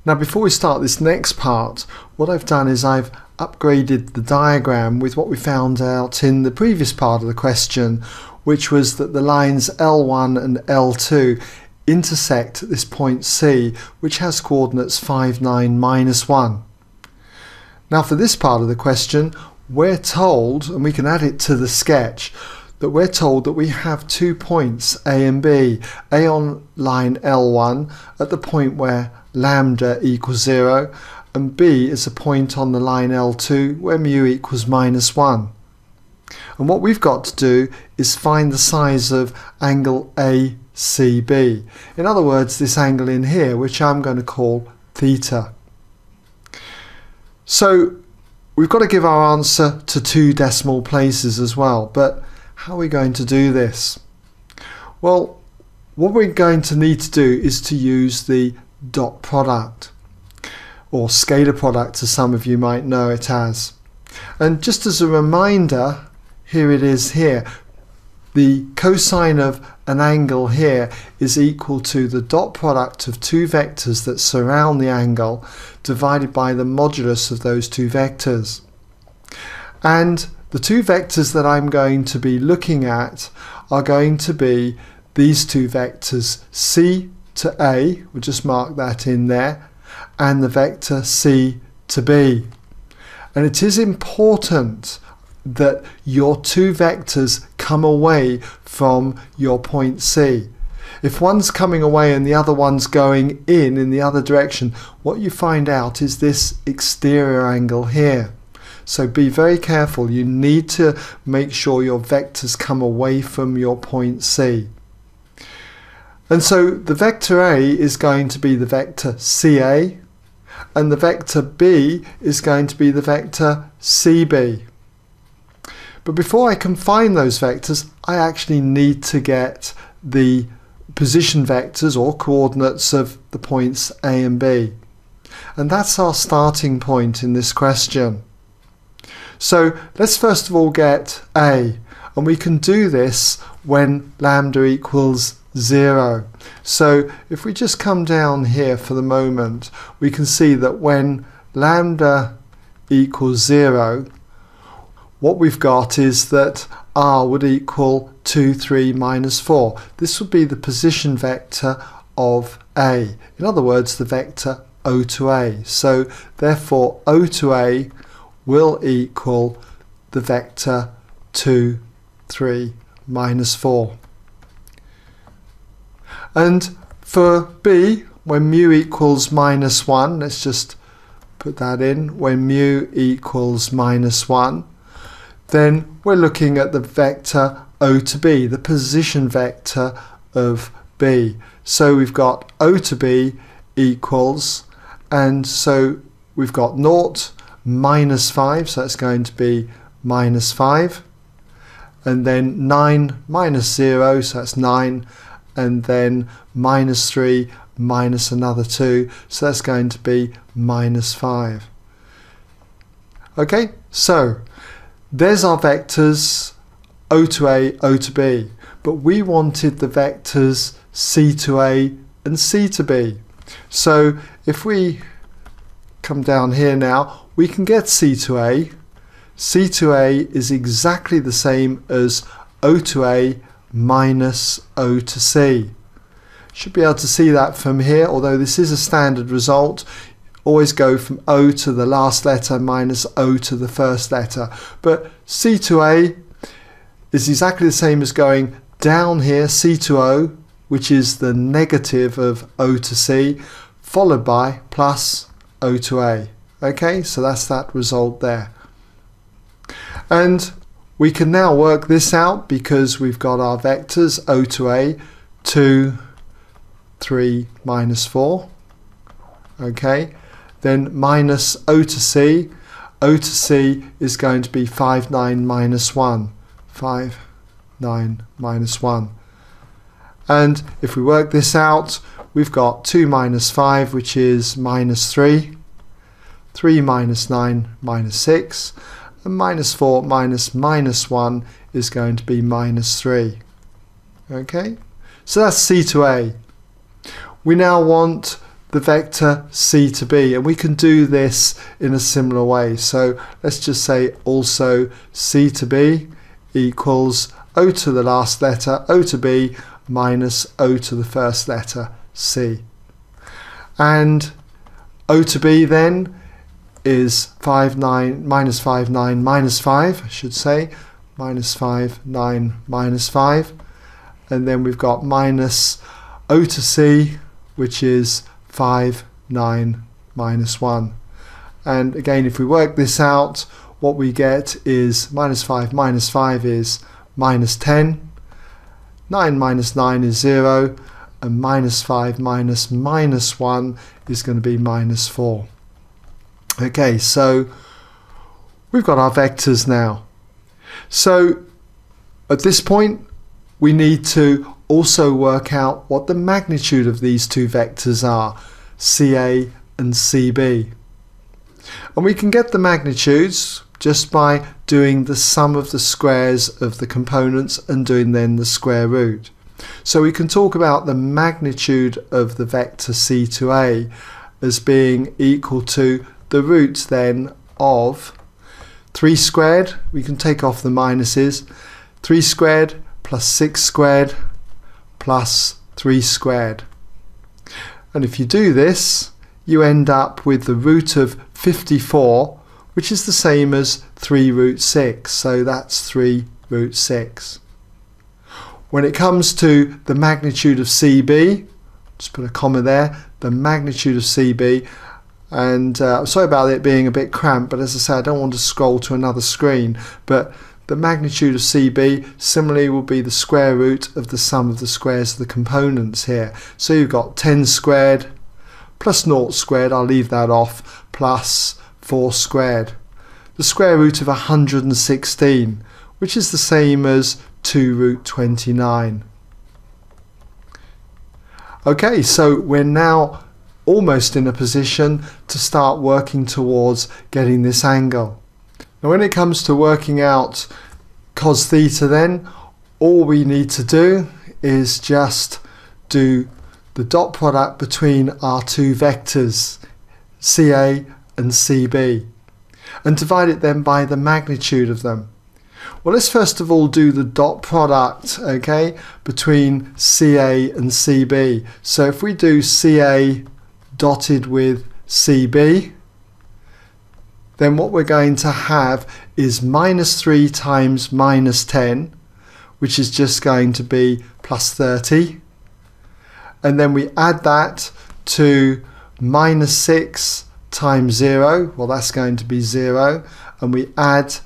Now before we start this next part, what I've done is I've upgraded the diagram with what we found out in the previous part of the question, which was that the lines L1 and L2 intersect at this point C, which has coordinates 5, 9, -1. Now for this part of the question, we're told, and we can add it to the sketch, that we're told that we have 2 points A and B, A on line L1 at the point where lambda equals 0, and B is a point on the line L2 where mu equals -1. And what we've got to do is find the size of angle ACB. In other words, this angle in here, which I'm going to call theta. So we've got to give our answer to 2 decimal places as well, but how are we going to do this? Well, what we're going to need to do is to use the dot product, or scalar product as some of you might know it as. And just as a reminder, here it is here. The cosine of an angle here is equal to the dot product of 2 vectors that surround the angle divided by the modulus of those 2 vectors. And the 2 vectors that I'm going to be looking at are going to be these 2 vectors, C to A, we'll just mark that in there, and the vector C to B. And it is important that your 2 vectors come away from your point C. If one's coming away and the other one's going in the other direction, what you find out is this exterior angle here. So be very careful. You need to make sure your vectors come away from your point C. And so the vector A is going to be the vector CA, and the vector B is going to be the vector CB. But before I can find those vectors, I actually need to get the position vectors or coordinates of the points A and B. And that's our starting point in this question. So let's first of all get A, and we can do this when lambda equals 0. So if we just come down here for the moment, we can see that when lambda equals 0, what we've got is that r would equal 2, 3, -4. This would be the position vector of A. In other words, the vector O to A. So therefore O to A will equal the vector 2, 3, -4. And for B, when mu equals -1, let's just put that in, when mu equals -1, then we're looking at the vector O to B, the position vector of B. So we've got O to B equals, and so we've got 0, -5, so that's going to be -5, and then 9 -0, so that's 9, and then -3 minus another 2, so that's going to be -5. Okay, so there's our vectors O to A, O to B, but we wanted the vectors C to A and C to B. So if we come down here now, we can get C to A. C to A is exactly the same as O to A minus O to C. Should be able to see that from here, although this is a standard result. Always go from O to the last letter minus O to the first letter. But C to A is exactly the same as going down here, C to O, which is the negative of O to C, followed by plus O to A. Okay, so that's that result there. And we can now work this out because we've got our vectors O to A, 2, 3, -4. Okay, then minus O to C. O to C is going to be 5, 9, -1. 5, 9, -1. And if we work this out, we've got 2 minus 5, which is -3. 3 minus 9, -6. And -4 minus -1 is going to be -3. Okay, so that's C to A. We now want the vector c to b, and we can do this in a similar way. So let's just say also c to b equals o to the last letter, o to b, minus o to the first letter, c. And o to b then is 5, 9, minus 5, 9, minus 5, I should say, minus 5, 9, minus 5. And then we've got minus o to c, which is 5, 9, minus 1. And again, if we work this out, what we get is minus 5 is minus 10, 9 minus 9 is 0, and minus 5 minus minus 1 is going to be minus 4. Okay, so we've got our vectors now. So at this point, we need to also work out what the magnitude of these two vectors are, CA and CB. And we can get the magnitudes just by doing the sum of the squares of the components and doing then the square root. So we can talk about the magnitude of the vector c to a as being equal to the root then of 3 squared, we can take off the minuses, 3 squared plus 6 squared plus 3 squared. And if you do this, you end up with the root of 54, which is the same as 3 root 6, so that's 3 root 6. When it comes to the magnitude of CB, just put a comma there, the magnitude of CB, and I'm sorry about it being a bit cramped, but as I say, I don't want to scroll to another screen, but the magnitude of CB similarly will be the square root of the sum of the squares of the components here. So you've got 10 squared plus 0 squared, I'll leave that off, plus 4 squared. The square root of 116, which is the same as 2 root 29. Okay, so we're now almost in a position to start working towards getting this angle. Now when it comes to working out cos theta then, all we need to do is just do the dot product between our two vectors, CA and CB, and divide it then by the magnitude of them. Well, let's first of all do the dot product, okay, between CA and CB. So if we do CA dotted with CB, then what we're going to have is minus 3 times minus 10, which is just going to be plus 30. And then we add that to minus 6 times 0, well that's going to be 0, and we add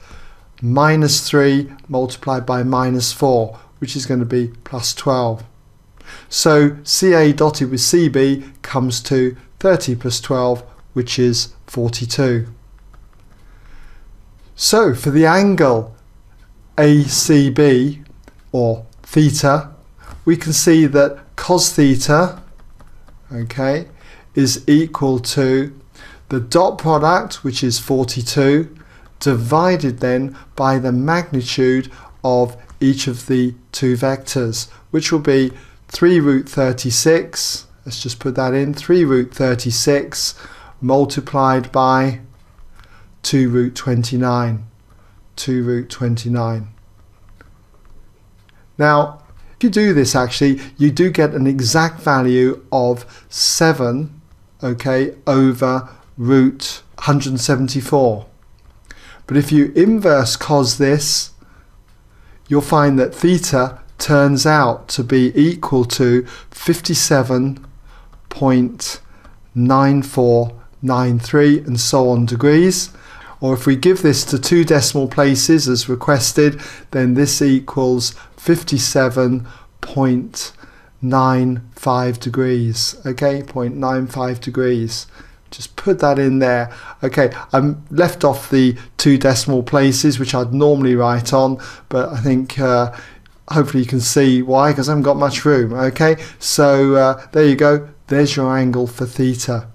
minus 3 multiplied by minus 4, which is going to be plus 12. So CA dotted with CB comes to 30 plus 12, which is 42. So for the angle ACB, or theta, we can see that cos theta, okay, is equal to the dot product, which is 42, divided then by the magnitude of each of the two vectors, which will be 3 root 36, let's just put that in, 3 root 36 multiplied by 2 root 29, 2 root 29. Now, if you do this actually, you do get an exact value of 7, okay, over root 174. But if you inverse cos this, you'll find that theta turns out to be equal to 57.9493 and so on degrees. Or if we give this to 2 decimal places as requested, then this equals 57.95 degrees. Okay, 0.95 degrees. Just put that in there. Okay, I'm left off the 2 decimal places, which I'd normally write on, but I think hopefully you can see why, because I haven't got much room. Okay, so there you go. There's your angle for theta.